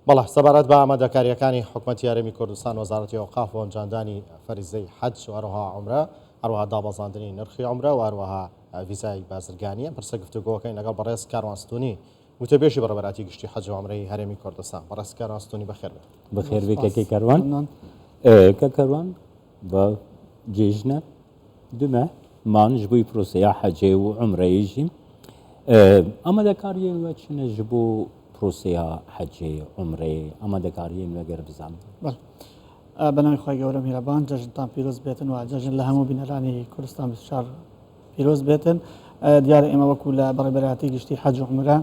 بەڵێ سەبارەت بە ئامادەکاریەکانی حکوومەتی یاریمی کوردستان وەزارەتی ئەوقاف و ئەنجامدانی فەریزەی حەج و هەروەها عومرە هەروەها دابەزاندنی نرخی عومرە و هەروەها ڤیزای بازرگانیە پرسە گفتوگۆکەی لەگەڵ بەڕێز کاروانستونی وتەبێژی بەڕێبەراتی گشتی حەج و عومرەی هەرێمی کوردستان بەڕێز کاروانستونی بەخێر بێت. بەخێر بێ کەکەی کەروان کە کەروان بە جێژنە دومە مانش بووی پرۆسەیە حەجێ و عومرەیەژیم ئامادەکاریە چنە ji بۆ پرۆسەیە حەجێ عومرێ ئامادەکاریە وەگەر بزانم. بەناوی خۆی گەورە میرەبان جەژنتان پیرۆز بێتن و جەژن لە هەموو بینەرانی کوردستان بسیار پیرۆز بێتن. دیارە ئێمە وەکو لە بەڕێبەراتی گشتی حەج و عومرە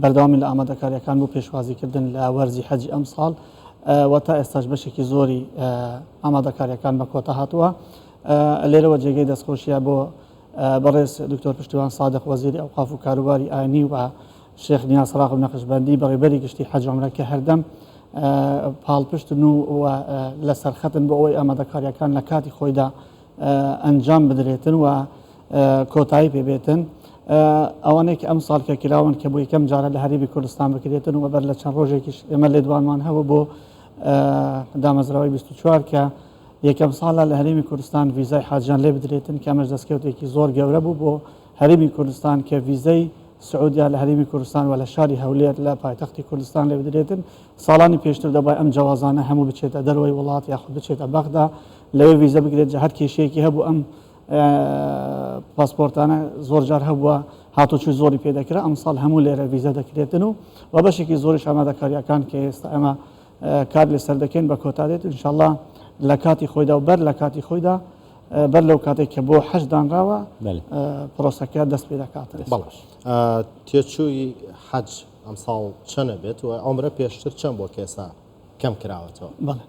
بەردەوامی لە ئامادەکاریەکان بۆ پێشوازیکردن لە وەرزی حەجی ئەم ساڵ و تا ئێستاش بەشێکی زۆری ئامادەکاریەکان بە کۆتا هاتووە. لێرەوە جێگەی دەستخۆشیە بۆ بەڕێز دکتۆر پشتیوان سادق وەزیری ئەوقاف و کاروباری ئاینی و شێخ نیاز سەراغ و نەقشبەندی بەڕێبەری گشتی حەج و عومرە کە هەردەم پاڵپشتن و لەسەر خەتن بۆ ئەوەی ئامادەکاریەکان لە کاتی خۆیدا ئەنجام بدرێتن و کۆتایی پێبێتن. ئەوانەیە ئەم ساڵ کە کراون کە بۆ یەکەم جارە لە هەرێمی کوردستان بکرێتن و بەر لە چەند ڕۆژێکیش ئێمە لێدوانمان هەبوو بۆ دامەزراوەی 24 کە یەکەم ساڵە لە هەرێمی کوردستان ڤیزای حاجیان لێ بدرێتن کە ئەمەش دەستکەوتێکی زۆر گەورە بوو بۆ هەرێمی کوردستان کە ڤیزەی سعودیا لە هەرێمی کوردستان و لە شاری هەولێر لە پایتەختی کوردستان لێ بدرێتن. ساڵانی پێشتر دەبای ئەم جیاوازانە هەموو بچێتە دەروەی وڵات یاخود بچێتە بەغدا لەوێ ڤیزە بگرێت هەر کێشەیەکی هەبوو ئەم پاسپۆرتانە زۆر جار هەبووە هاتوچوی زۆری پێدەکرا ئەم ساڵ هەموو لێرە ڤیزە دەکرێتن و بەشێکی زۆریش ئامادەکاریەکان کە ئێستا ئەمە کار لەسەر دەکەین بە کۆتا دێت ئینشاءڵڵا لە کاتی خۆیدا و بەر لە کاتی خۆیدا بەر لەو کاتێک کە بۆ حەج دانراوە پرۆسەکە دەست پێ دەکاتن. بەڵێ تێچووی حەج ئەم ساڵ چەنە بێت و عومرە پێشتر چەند بۆ کێسا کەم کراوەتەوە؟ بەڵێ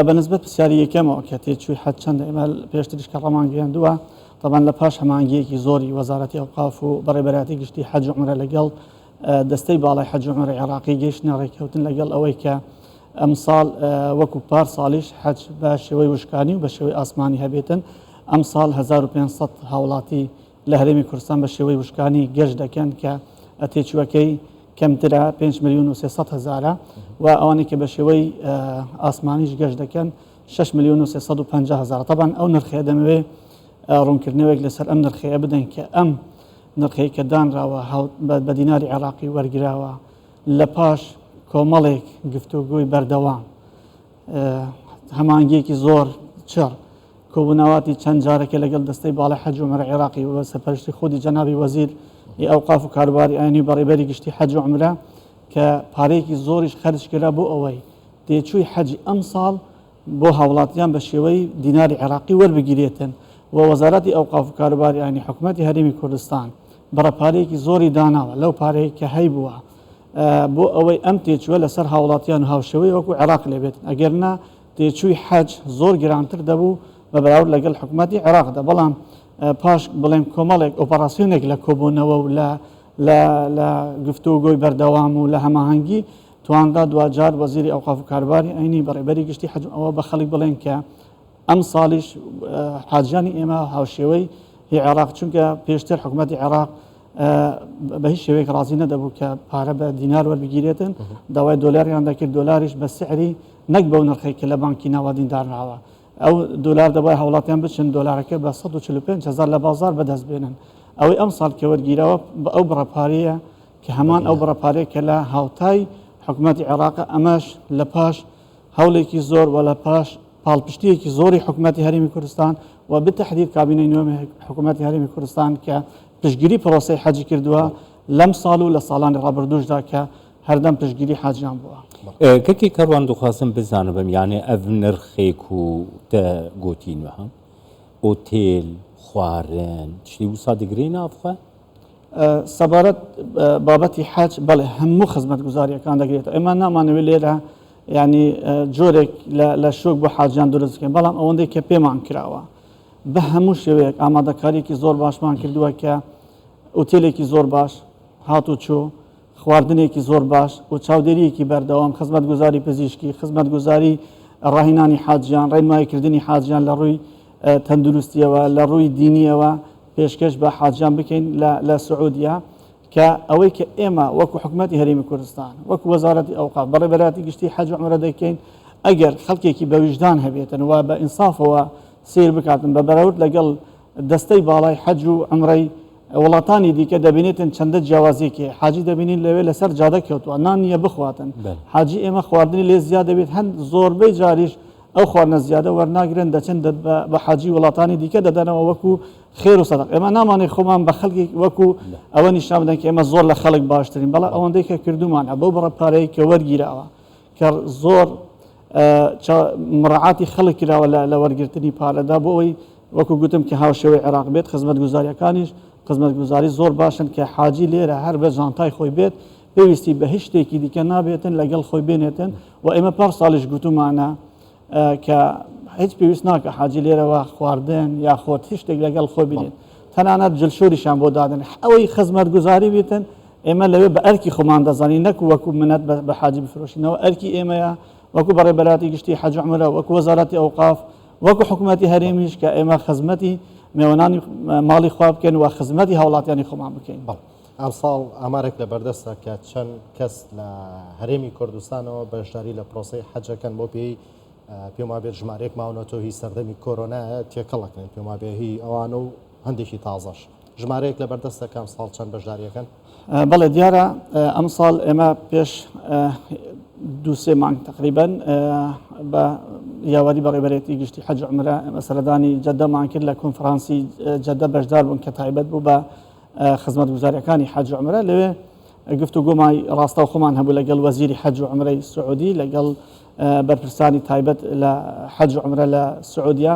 بەنسبەت پرسیاری یەکەمەوە کە تێچووی حەج چەندە ئێمە پێشتریش کە ڕەمانگەیاندووە طبعاً لە پاش هەمانگیەکی زۆری وەزارەتی ئەوقاف و بەڕێبەراتی گشتی حەج و عومرە لەگەڵ دەستەی باڵای حەج و عومرە عێراقی گەیشتنە ڕێککەوتن لەگەڵ ئەوەی کە ئەم ساڵ وەکو پار ساڵیش حەج بە شێوەی وشکانی و بە شێوەی ئاسمانی هەبێتن. ئەم ساڵ 1500 هاوڵاتی لە هەرێمی کوردستان بە شێوەی وشکانی گەشت دەکەن کە تێچووەکەی کەمترە 5,300,000 و ئەوانەی کە بە شێوەی ئاسمانیش گەشت دەکەن 6,350,000. طبعاً ئەو نرخەیە دەمەوێت ڕوونکردنەوەیەک لەسەر ئەم نرخەیە بدەن کە ئەم نرخەیە کە دانراوە بە دیناری عێراقی وەرگراوە لە پاش کۆمەڵێک گفتوگوی بەردەوام هەمانگیەکی زۆر چڕ کۆبووناواتی چەند جارێکە لەگەڵ دەستەی باڵای حەج و عومرە عێراقی و سەرپەرشتی خودی جەنابی وەزیر ئەوقاف و کاروباری ئاینی بەڕێبەری گشتی حەج و عومرە کە پارەیەکی زۆریش خەرجکرا بۆ ئەوەی تێچووی حەجی ئەم ساڵ بۆ هاوڵاتیان بە شێوەی دیناری عێراقی وەربگیرێتن و وەزارەتی ئەوقاف و کاروباری ئاینی حکوومەتی هەرێمی کوردستان بەڕەپارەیەکی زۆری داناوە لەو پارەیە کە هەیبووە بۆ ئەوەی ئەم تێچووە لەسەر هاوڵاتیان و هاوشێوەی وەکو عێراق لێبێتن ئەگەرنا تێچووی حەج زۆر گرانتر دەبوو بە بەراورد لەگەڵ حکوومەتی عێراقدا. بەڵام پاش بڵێم کۆمەڵێک ئۆپەراسیۆنێک لە کۆبوونەوە و لە گفتوگۆی بەردەوام و لە هەماهەنگی تواندا دوجار وەزیری ئەوقاف و کاروباری ئاینی بەڕێبەری گشتی حەج ئەوە بە خەڵک بڵێن کە ئەم ساڵیش حاجیانی ئێمە هاوشێوەی هی عێراق چونکە پێشتر حکوومەتی عێراق بە هیچ شێوەیەک ڕازی نەدەبوو کە پارە بە دینار وەربگیرێتن داوای دۆلاریان دەکرد دۆلاریش بە سعری نەک بەو نرخی کە لە بانکی ناوادین دارناوە ئەو دۆلار دەبای هاوڵاتیان بچن دۆلارەکە بە 145,000 لە بازار بەدەست بێنن. ئەوەی ئەم ساڵ کە وەرگیرەوە بە ئەو بڕەپارەیە کە هەمان ئەو بڕەپارەیە کە لە هاوتای حکوومەتی عێراق ئەمەش لە پاش هەوڵێکی زۆر و لە پاش پاڵپشتیەکی زۆری حکوومەتی هەرێمی کوردستان و بتەحدید کابینەی نوێمی حکوومەتی هەرێمی کوردستان کە پشتگیری پرۆسەی حەجی کردووە لەم ساڵ و لە ساڵانی ڕابردووشدا کە هەردەم پشتگیری حاجیان بووە. کەکی کەڕوان دخوازم بزانم یانێ ئەڤ نرخێک و گوتینوە ئۆتێل خواردن شتی وسا دەگرێ نافخە سەبارەت بابەتی حەج بەڵێ هەموو خزمەت گوزاریەکان دەگرێتەوە. ئێمە نامانەوێت لێرە ینی جۆرێک لە شوک بۆ حاجیان دروستکەین بەڵام ئەوەندەی کە پێمان کراوە بە هەموو شێوەیەک ئامادەکاریەکی زۆر باشمان کردووە کە ئوتێلێکی زۆر باش هاتو چوو خواردنێکی زۆر باش و چاودێریەکی بەردەوام خزمەت گوزاری پزیشکی خزمەت گوزاری ڕاهینانی حاجیان ڕێنماییکردنی حاجیان لە ڕووی تەندروستیەوە لە ڕووی دینیەوە پێشکەش بە حاجیان بکەین لە سعودیا کە ئەوەی کە ئێمە وەکو حکوومەتی هەرێمی کوردستان وەکو وەزارەتی ئەوقاف بەڕێبەراتی گشتی حەج و عومرە دەکەین ئەگەر خەڵکێکی بە ویژدان هەبێتن و بە ئینسافەوە سیر بکاتن بە بەراورد لەگەڵ دەستەی باڵای حەج و عومرەی وڵاتانی دیکە دەبینێتن چەندە جیاوازیەکی حاجی دەبینین لەوێ لەسەر جادە کەوتووە نان نییە بخواتن حاجی ئێمە خواردنی لێ زیاد دەبێت هەند زۆربەی جاریش ئەو خواردنە زیادە وەرناگرن دەچن بە حاجی وڵاتانی دیکە دەدەنەوە وەکو خێر و سەدەق ئێمە نامانێت خۆمان بە خەڵکی وەکو ئەوە نیشان بدەن کە ئێمە زۆر لە خەڵک باشترین بەڵام ئەوەندەی کە کردومان بەو بڕە پارەیە کە وەرگیراوە کە زۆر مڕعاتی خەڵک کراوە لە وەرگرتنی پارەدا بۆ ئەوەی وەکو گوتم کە هاوشێوەی عێراق بێت خزمەت گوزاریەکانیش خزمەت گوزاری زۆر باشن کە حاجی لێرە هەر بە جانتای خۆی بێت پێویستی بە هیچ شتێکی دیکە نابێتن لەگەڵ خۆی بێنێتن و ئێمە پار ساڵیش گوتومانە کە هیچ پێویست ناکە حاجی لێرەوە خواردن یا خۆت هیچ شتێک لەگەڵ خۆی بینێت تەنانەت جلشۆریشان بۆ دادن ئەوەی خزمەت گوزاری بێتن ئێمە لەوێ بە ئەرکی خۆمان دەزانین نەکو وەکو منەت بە حاجی بفرۆشینەوە ئەرکی ئێمەیە وەکو بەڕێبەراتی گشتی حەج و عومرە وەکو وەزارەتی ئەوقاف وەکو حکوومەتی هەرێمیش کە ئێمە خزمەتی میێوانانی ماڵی خوا بکەن و خزمەتی هاوڵاتیانی خۆمان بکەین. ئەم ساڵ ئامارێک لە بەردەستە کە چەند کەس لە هەرێمی کوردستانەوە بەشداری لە پرۆسەی حەجەکەن بۆ پێی پێم وابێت ژمارەیەک ماونەتەوە هی سەردەمی کۆرۆنایە تێکەڵەکەن پێم وابێ هی ئەوانە و هەندێکی تازەش ژمارەیەک لە بەردەستە کەم ساڵ چەند بەشداریەکەن بەڵێ دیارە ئەم ساڵ ئێمە پێش دووسێ مانگ تقریبن بە یاوەری بەڕێبەرێتی گشتی حەج و عومرە ئێمە سەردانی جەدەمان کرد لە کۆنفرانسی جەدە بەشدار بوون کە تایبەت بوو بە خزمەت گوزاریەکانی حەج و عومرە لەوێ گفتوگۆمای ڕاستە و خۆمان هەبوو لەگەڵ وەزیری حەج و عومرەی سعودی لەگەڵ بەرپرسانی تایبەت لە حەج و عومرە لە سعودیا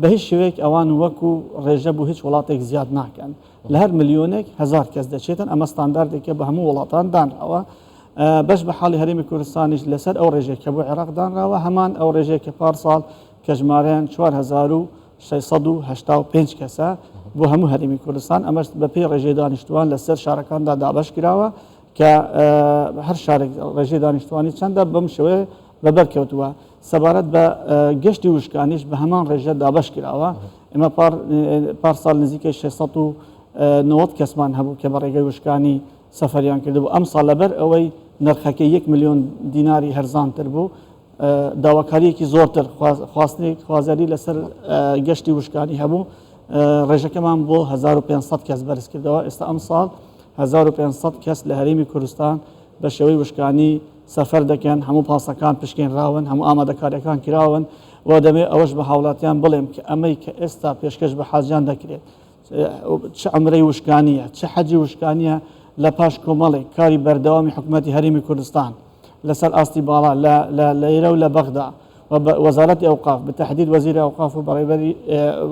بە هیچ شێوەیەک ئەوان وەکو ڕێژە بوو هیچ وڵاتێک زیاد ناکەن لە هەر ملیۆنێک هزار کەس دەچێتن ئەمە ستانداردێکە بە هەموو وڵاتان دانراوە بەش بە حاڵی هەرێمی کوردستانیش لەسەر ئەو ڕێژێک کە بۆ عێراق دانراوە هەمان ئەو ڕێژێک کە پارساڵ کە ژمارەیان 4685 کەسە بۆ هەموو هەرێمی کوردستان ئەمەش بە پێی ڕێژەی دانیشتوان لەسەر شارەکاندا دابەش کراوە کە هەر شارێک ڕێژەی دانیشتوانی چەندە بەم شێوەیە بەبەرکەوتووە سەبارەت بە گەشتی وشکانیش بە هەمان ڕێژە دابەش کراوە ئێمە پارساڵ نزیکەی 690 کەسمان هەبوو کە بە ڕێگەی وشکانی سەفەریان کردبوو ئەم ساڵ لەبەر ئەوەی نرخەکەی 1 ملیۆن دیناری هەرزانتر بوو داواکاریەکی زۆرتر خواستنی خوازەری لەسەر گەشتی وشکانی هەبوو ڕێژەکەمان بۆ 1500 کەس بەرز کردەوە ئێستا ئەم ساڵ 1500 کەس لە هەرێمی کوردستان بە شێوەی وشکانی سەفەر دەکەن هەموو پاسەکان پشکێنراون هەموو ئامادەکاریەکان کراون و دەبێت ئەوەش بە هاوڵاتیان بڵێم کە ئەمەی کە ئێستا پێشکەش بە حاجیان دەکرێت چ عومرەی وشکانیە چ حەجی وشکانیە لە پاش کۆمەڵێک کاری بەردەوامی حکوومەتی هەرێمی کوردستان لەسەر ئاستی باڵا لە ئێرە و لە بەغدا وەزارەتی ئەوقاف بتەحدید وەزیری ئەوقاف و بەڕێوەبەری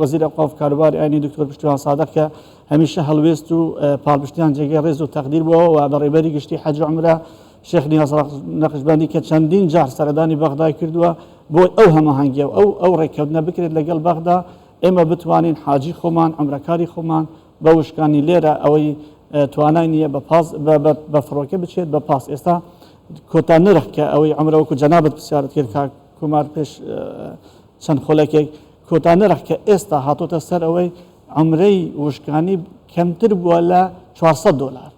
وەزیری ئەوقاف کاروباری ئاینی دکتۆر پشتیوان سادق کە هەمیشە هەڵوێست و پاڵپشتیان جێگەی ڕێز و تەقدیر بووەوە و بەڕێوەبەری گشتی حەج و عومرە شێخ نیاز نەقشبەندی کە چەندین جار سەردانی بەغدای کردووە بۆ ئەو هەماهەنگیە و ئەو ڕێککەوتنە بکرێت لەگەڵ بەغدا ئێمە بتوانین حاجی خۆمان عومرەکاری خۆمان بە وشکانی لێرە ئەوەی توانای نییە بە فڕۆکە بچێت بە پاس ئێستا کۆتا نرخ کە ئەوەی عومرە وەکو جەنابەت پرسیارت کرد کا کومار پێش چەند خۆلەکێک کۆتا نرخ کە ئێستا هاتۆتە سەر ئەوەی عومرەی وشکانی کەمتر بووە لە 400 دلار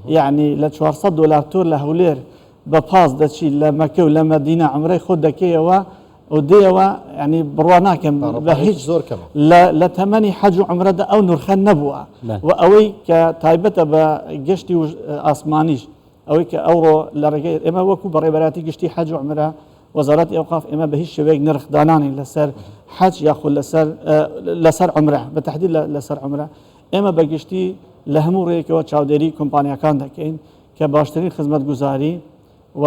یعنی لە 400 دلار تۆر لە هەولێر بە پاس دەچی لە مەکە و لە مەدینە عومرەی خۆت دەکەیەوە و دێەوە ینی بڕوا ناکەم بە هیچ زۆر کەم لە تەمەنی حەج و عومرەدا ئەو نرخە نەبووە و ئەوەی کە تایبەتە بە گەشتی ئاسمانیش ئەوەی کە ئەوڕۆ لە ڕێگەی ئێمە وەکو بەڕێبەراتی گشتی حەج و عومرە وەزارەتی ئەوقاف ئێمە بە هیچ شێوەیەک نرخ دانانی لەسەر حەج یاخود لەسەر عومرە بە تەحدید لەسەر عومرە ئێمە بەگشتی لە هەموو ڕێیەکەوە چاودێری کۆمپانیەکان دەکەین کە باشترین خزمەت گوزاری و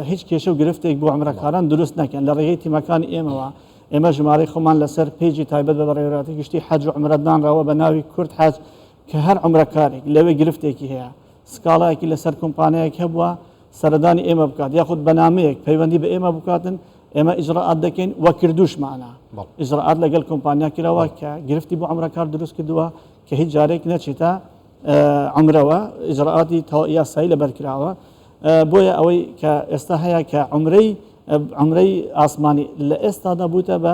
هیچ کێشە و گرفتێک بۆ عومرەکاران دروست نەکەن لە ڕێگەی تیمەکانی ئێمەوە ئێمە ژمارەی خۆمان لەسەر پیجی تایبەت بە بەڕێوەبەراتی گشتی حەج و عومرە دانراوە بە ناوی کورد حەج کە هەر عومرەکارێک لەوێ گرفتێکی هەیە سکاڵایەکی لەسەر کۆمپانیایەک هەبووە سەردانی ئێمە بکات یاخود بەنامەیەک پەیوەندی بە ئێمە بکاتن ئێمە ئیجراعات دەکەین وە کردوشمانە ئیجراعات لەگەڵ کۆمپانیا کراوە کە گرفتی بۆ عومرەکار دروست کردووە کە هیچ جارێک نەچێتە عومرەوە ئیجراعاتی یاسایی لەبەرکراوە بۆیە ئەوەی کە ئێستا هەیە کە عومرەی ئاسمانی لە ئێستادا بووتە بە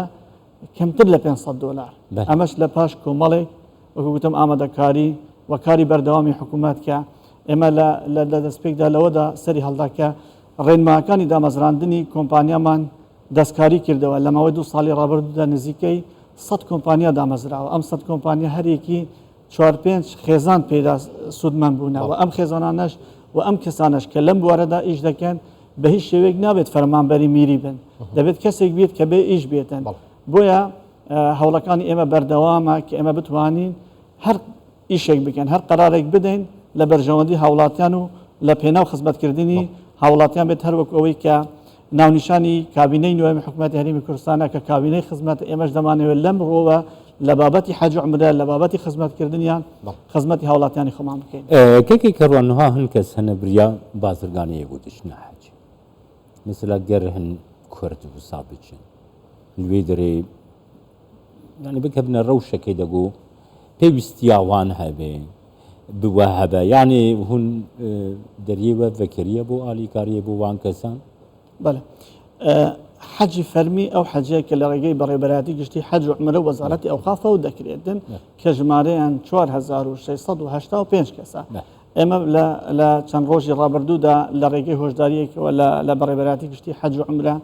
کەمتر لە 500 دلار ئەمەش لە پاش کۆمەڵێک وەکو گوتم ئامادەکاری وەکاری بەردەوامی حکوومەت کە ئێمە لە دەستپێکدا لەوەدا سەری هەڵدا کە ڕێنماکانی دامەزراندنی کۆمپانیامان دەستکاری کردەوە لە ماوەی 2 ساڵی ڕابردوودا نزیکەی 100 کۆمپانیا دامەزراوە ئەم 100 کۆمپانیا هەرێکی 4-5 خێزان پێدا سوودمان بوونەوە ئەم خێزانانەش و ئەم کەسانش کە لەم بوارەدا ئیش دەکەن بە هیچ شێوەیەک نابێت فەرمانبەری میری بن دەبێت کەسێک بێت کە بێ ئیش بێتن بۆیە هەوڵەکانی ئێمە بەردەوامە کە ئێمە بتوانین هەر ئیشێک بکەن هەر قەرارێک بدەین لە بەرژەوەندی هاوڵاتیان و لە پێناو خزمەتکردنی هاوڵاتیان بێت هەروەک ئەوەی کە ناونیشانی کابینەی نوێی حکوومەتی هەرێمی کوردستانە کە کابینەی خزمەت ئێمەش دەمانەوێت لەم ڕۆوە لە بابەتی حەج و عومرە لە بابەتی خزمەتکردنیان خزمەتی هاوڵاتیانی خۆمان بکەین کەکی کەڕوانها هەن کەس هەنە بریا بازرگانەیە بۆ دشنە حەج مثلا گەر هەن کورد وسا بچن لێ دەرێ يعني بك ابن الروشة كده جو بيستياوان هبه بوهبه يعني هون دريبه ذكريه بو آلي كاريه بو وان كسان بله حج فرمي او حجيك اللي رجي بريبراتي قشتي حج وعمره وزارتي اوقافه وذكريتن كجماريان 4685 كسا اما لا چند روجي رابردودا لرجي هوشداريك ولا لبريبراتي قشتي حج وعمره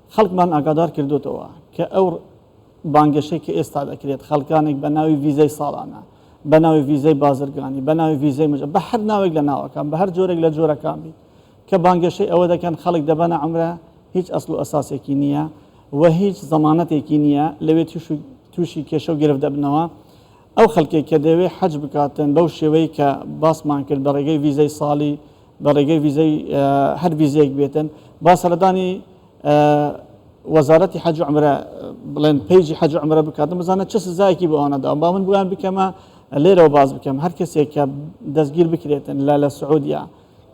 خلق من اقدار كردوتوا كاور بانگشەی کە ئێستا دەکرێت خەڵکانێک بە ناوی ڤیزەی ساڵانە بە ناوی ڤیزەی بازرگانی بە ناوی ڤیزەی مژە بە هەر ناوێک لە ناوەکان بە هەر جۆرێک لە جۆرەکان بی کە بانگشەی ئەوە دەکەن خەڵک دەبەنە عومرە هیچ ئەسڵ و ئەساسێکی نییە و هیچ زەمانەتێکی نییە لەوێ تووشی کێشە و گرفت دەبنەوە ئەو خەڵکێک کە دەوێت حەج بکاتن بەو شێوەی کە باسمان کرد بە ڕێگەی ڤیزەی ساڵی بە ڕێگەی ڤیزەی هەر ڤیزەیەک بێتن با سەردانی وەزارەتی حەج و عومرە بڵێن پێیجی حەج و عومرە بکاتن بزانە چه سزایەکی بۆ ئەوەنەدا با من بۆیان بکەمە لێرەوە باز بکەم هەر کەسێک کە دەستگیر بکرێتن لە سعودیا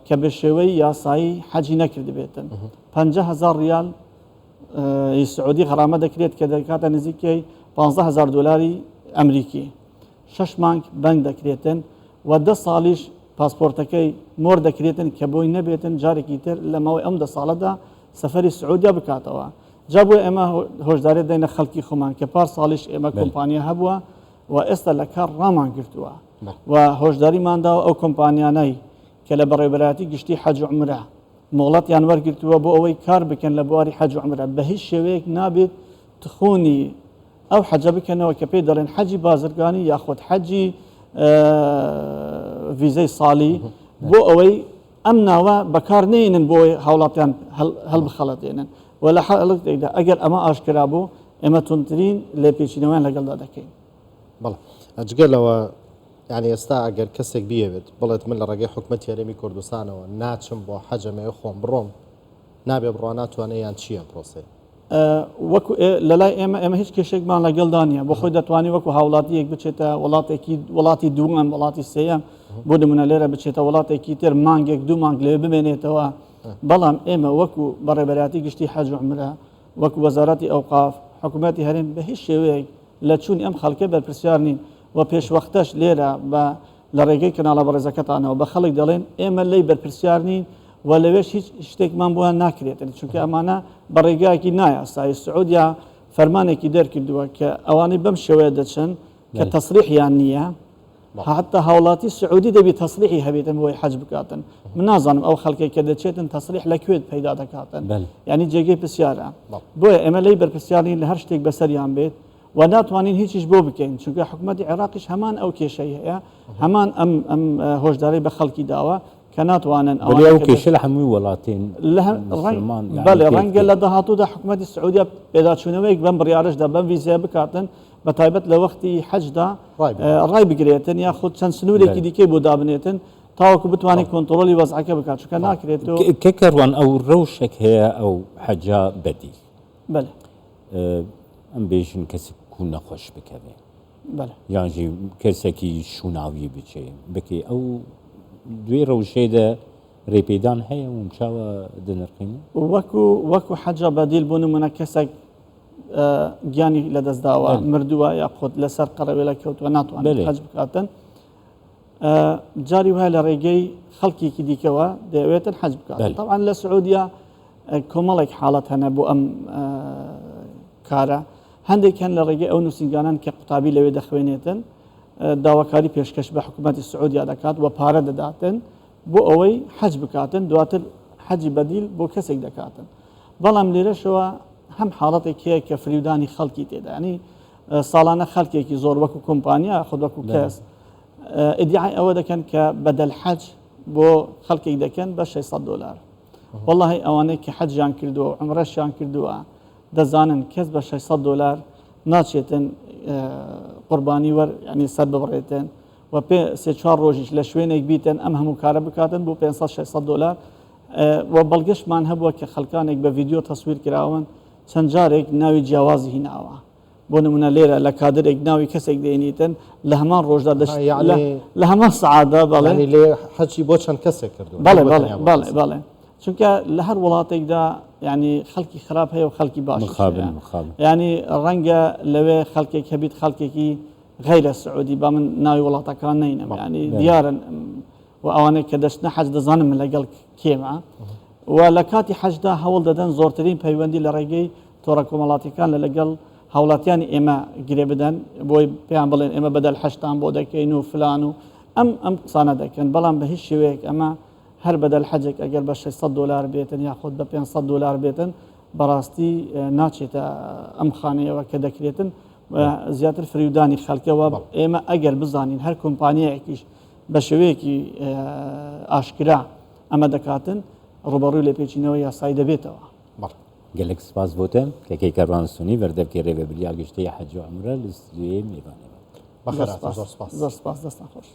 کە بە شێوەی یاسایی حەجی نەکرد بێتن 50,000 ریال سعودی غەرامە دەکرێت کە دەکاتە نزیکەی 15,000 دلاری ئەمریکی 6 مانگ بەنگ دەکرێتن و 10 ساڵیش پاسپۆرتەکەی مۆر دەکرێتن کە بۆی نەبێتن جارێکی تر لە ماوەی ئەم 10 ساڵەدا سەفەری سعودیا بکاتەوە جا بۆ ئێمە هۆشداری دەینە خەڵکی خۆمان کە پار ساڵیش ئێمە کۆمپانیا هەبووە و ئێستا لە کار ڕامان گرتووە و هۆشداریمانداوە ئەو کۆمپانیانەی کە لە بەڕێبەراتی گشتی حەج و عومرە مۆڵەتیان وەرگرتووە بۆ ئەوەی کار بکەن لە بواری حەج و عومرە بە هیچ شێوەیەک نابێت تخۆنی ئەو حەجە بکەنەوە کە پێی دەڵێن حەجی بازرگانی یاخود حەجی ڤیزەی ساڵی بۆ ئەوەی ئەم ناوە بەکار نێنن بۆی هاوڵاتیان هەڵبخەڵەتێنن و لە حەڵەتێکدا ئەگەر ئەمە ئاشکرا بوو ئێمە تونترین لێپێچینەوەیان لەگەڵدا دەکەین بەڵێ ئەجگەلەوە یعنی ئێستا ئەگەر کەسێک بیەوێت بڵێت من لە ڕێگەی حکوومەتی هەرێمی کوردستانەوە ناچم بۆ حەجەمێ خۆم بڕۆم نابێ بڕۆ ناتوانێت یان چییە پرۆسێ وەکو لە لای ئێمە هیچ کێشێکمان لەگەڵدا نیە بۆ خۆی دەتوانانی وەکو هاوڵاتیەک بچێتە وڵاتی دووەم وڵاتی سێیەم بۆ نمونە لێرە بچێتە وڵاتێکی تر مانگێک 2 مانگ لێ بمێنێتەوە بەڵام ئێمە وەکو بەڕێبەراتی گشتی حەج و عومرە وەکو وەزارەتی ئەوقاف حکوومەتی هەرێم بە هیچ شێوەیەک لە چوونی ئەم خەڵکە بەرپرسیار نین و پێشوەختەش لێرە بە لە ڕێگەی کەناڵە بەڕێزەکەتانەوە بە خەڵک دەڵێن ئێمە لی بەرپرسیار نین و لەوێش هیچ شتێکمان بۆیان ناکرێتن چونکە ئەمانە بە ڕێگایەکی نایاسایی سعودیا فەرمانێکی دەرکردووە کە ئەوانەی بەم شێوەیە دەچن کە تەسریحیان نییە حتى هاوڵاتی سعودی دەبی تەسریحی هەبێتن بۆی حەج بکاتن من نازانم ئەو خەڵکێک کە دەچێتن تەسریح لەکوێت پەیدا دەکاتن یعنی جێگەی پرسیارە بۆیە ئێمە لی بەرپرسیارین لە هەر شتێک بەسەریان بێت و ناتوانین هیچیش بۆ بکەین چونکە حکوومەتی عێراقیش هەمان ئەو کێشەی هەیە هەمان ئەم هۆشداری بە خەڵکی داوە کە ناتوانن ئەو کێشە لە هەمووی وڵاتین بەڵێ ڕەنگە لە داهاتوودا حکوومەتی سعودیا پێداچوونەوەیەک بەم بڕیارشدا بەم ڤیزە بکاتن بە تایبەت لە وەختی حەجدا ڕای بگرێتن یا خودت چەند سنوورێکی دیکەی بۆ دابنێتن تاوەکو بتوانانی کۆنتترۆلی وەزعەکە بکات چونکە ناکرێتەوە کەکەڕوان ئەو ڕەوشێک هەیە ئەو حەجا بەدی بەێ ئەم بێژن کەسێک کو نەخۆش بکەوێ یانجی کەسێکی شوناوی بچێ بکەی ئەو دوێ ڕەوشەیەدا ڕێپێدان هەیە و چاوە دەنرخین وەکو حەجا بەدیل بوون منە کەسێک گیانی لەدەستداوە مردووە یا خۆت لەسەر قەرەوێ لە کەوتوە ناتوانێت حەج بکاتن جاری وایە لە ڕێگەی خەڵکیکی دیکەوە دەوێتن حەج بکات طبعا لە سعودیا کۆمەڵێک حاڵەت هەنە بۆ ئەم کارە هەندێک هەن لە ڕێگەی ئەو نووسنگانان کە قوتابی لەوێ دەخوێنێتن داواکاری پێشکەش بە حکوومەتی سعودیا دەکات و پارە دەداتن بۆ ئەوەی حەج بکاتن دواتر حەجی بەدیل بۆ کەسێک دەکاتن بەڵام لێرەشەوە هەم حاڵەتێک هەیە کە فریودانی خەڵکی تێدا ینی ساڵانە خەڵکێکی زۆر وەکو کۆمپانیا خود وەکو کەس ئیدعای ئەوە دەکەن کە بەدەل حەج بۆ خەڵکێک دەکەن بە 600 دلار والله ئەوانەی کە حەجیان کردووە و عمرەشیان کردووە دەزانن کەس بە 600 دلار ناچێتن قوربانی وەر ینی سەر ببڕێتن و پێ سێ چوار ڕۆژیش لە شوێنێک بیتن ئەم هەموو کارە بکاتن بۆ 500-600 دلار و بەڵگەشتمان هەبووە کە خەڵکانێک بە ڤیددیۆ تەسویر کراون چەند جارێک ناوی جیاوازی هیناوە بۆ نمونە لێرە لە کادرێک ناوی کەسێک دێنیتن لە هەمان ڕۆژدا لە هەمان سعادا بەڵێ لێ حەجی بۆ چەند کەسێک کردو بەڵێ چونکە لە هەر وڵاتێکدا ینی خەڵکی خراپ هەیە و خەڵکی باش ینی ڕەنگە لەوێ خەڵکێک هەبیت خەڵکێکی غیرە سعودی با من ناوی وڵاتەکان نینم ینی دیارن و ئەوانەیە کە دەچنە حەج دەزانم من لەگەڵ کێمە و لە کاتی حەجدا هەوڵ دەدەن زۆرترین پەیوەندی لە ڕێگەی تۆڕە کۆمەڵاتیەکان لەگەڵ هاوڵاتیانی ئێمە گرێ بدەن بۆی پێیان بڵێن ئێمە بەدەل حەجتان بۆ دەکەین و فلان و ئەم قسانە دەکەن بەڵام بە هیچ شێوەیەک ئەمە هەر بەدەل حەجێک ئەگەر بە 600 دلار بێتن یاخود بە 500 دلار بێتن بەڕاستی ناچێتە ئەم خانەیەوە کە دەکرێتن زیاتر فریودانی خەڵکەوە ئێمە ئەگەر بزانین هەر کۆمپانیایەکیش بە شێوەیەکی ئاشکرا ئەمە دەکاتن ڕوبەڕووی لە پێچینەوە یاسایی دەبێتەوە gelek spas botem ke keykarvan sunî berdevkê rêveberiya giştê hec û umre li stûyê Mêvanê. بەخێر زۆر سپاس دەستان خۆش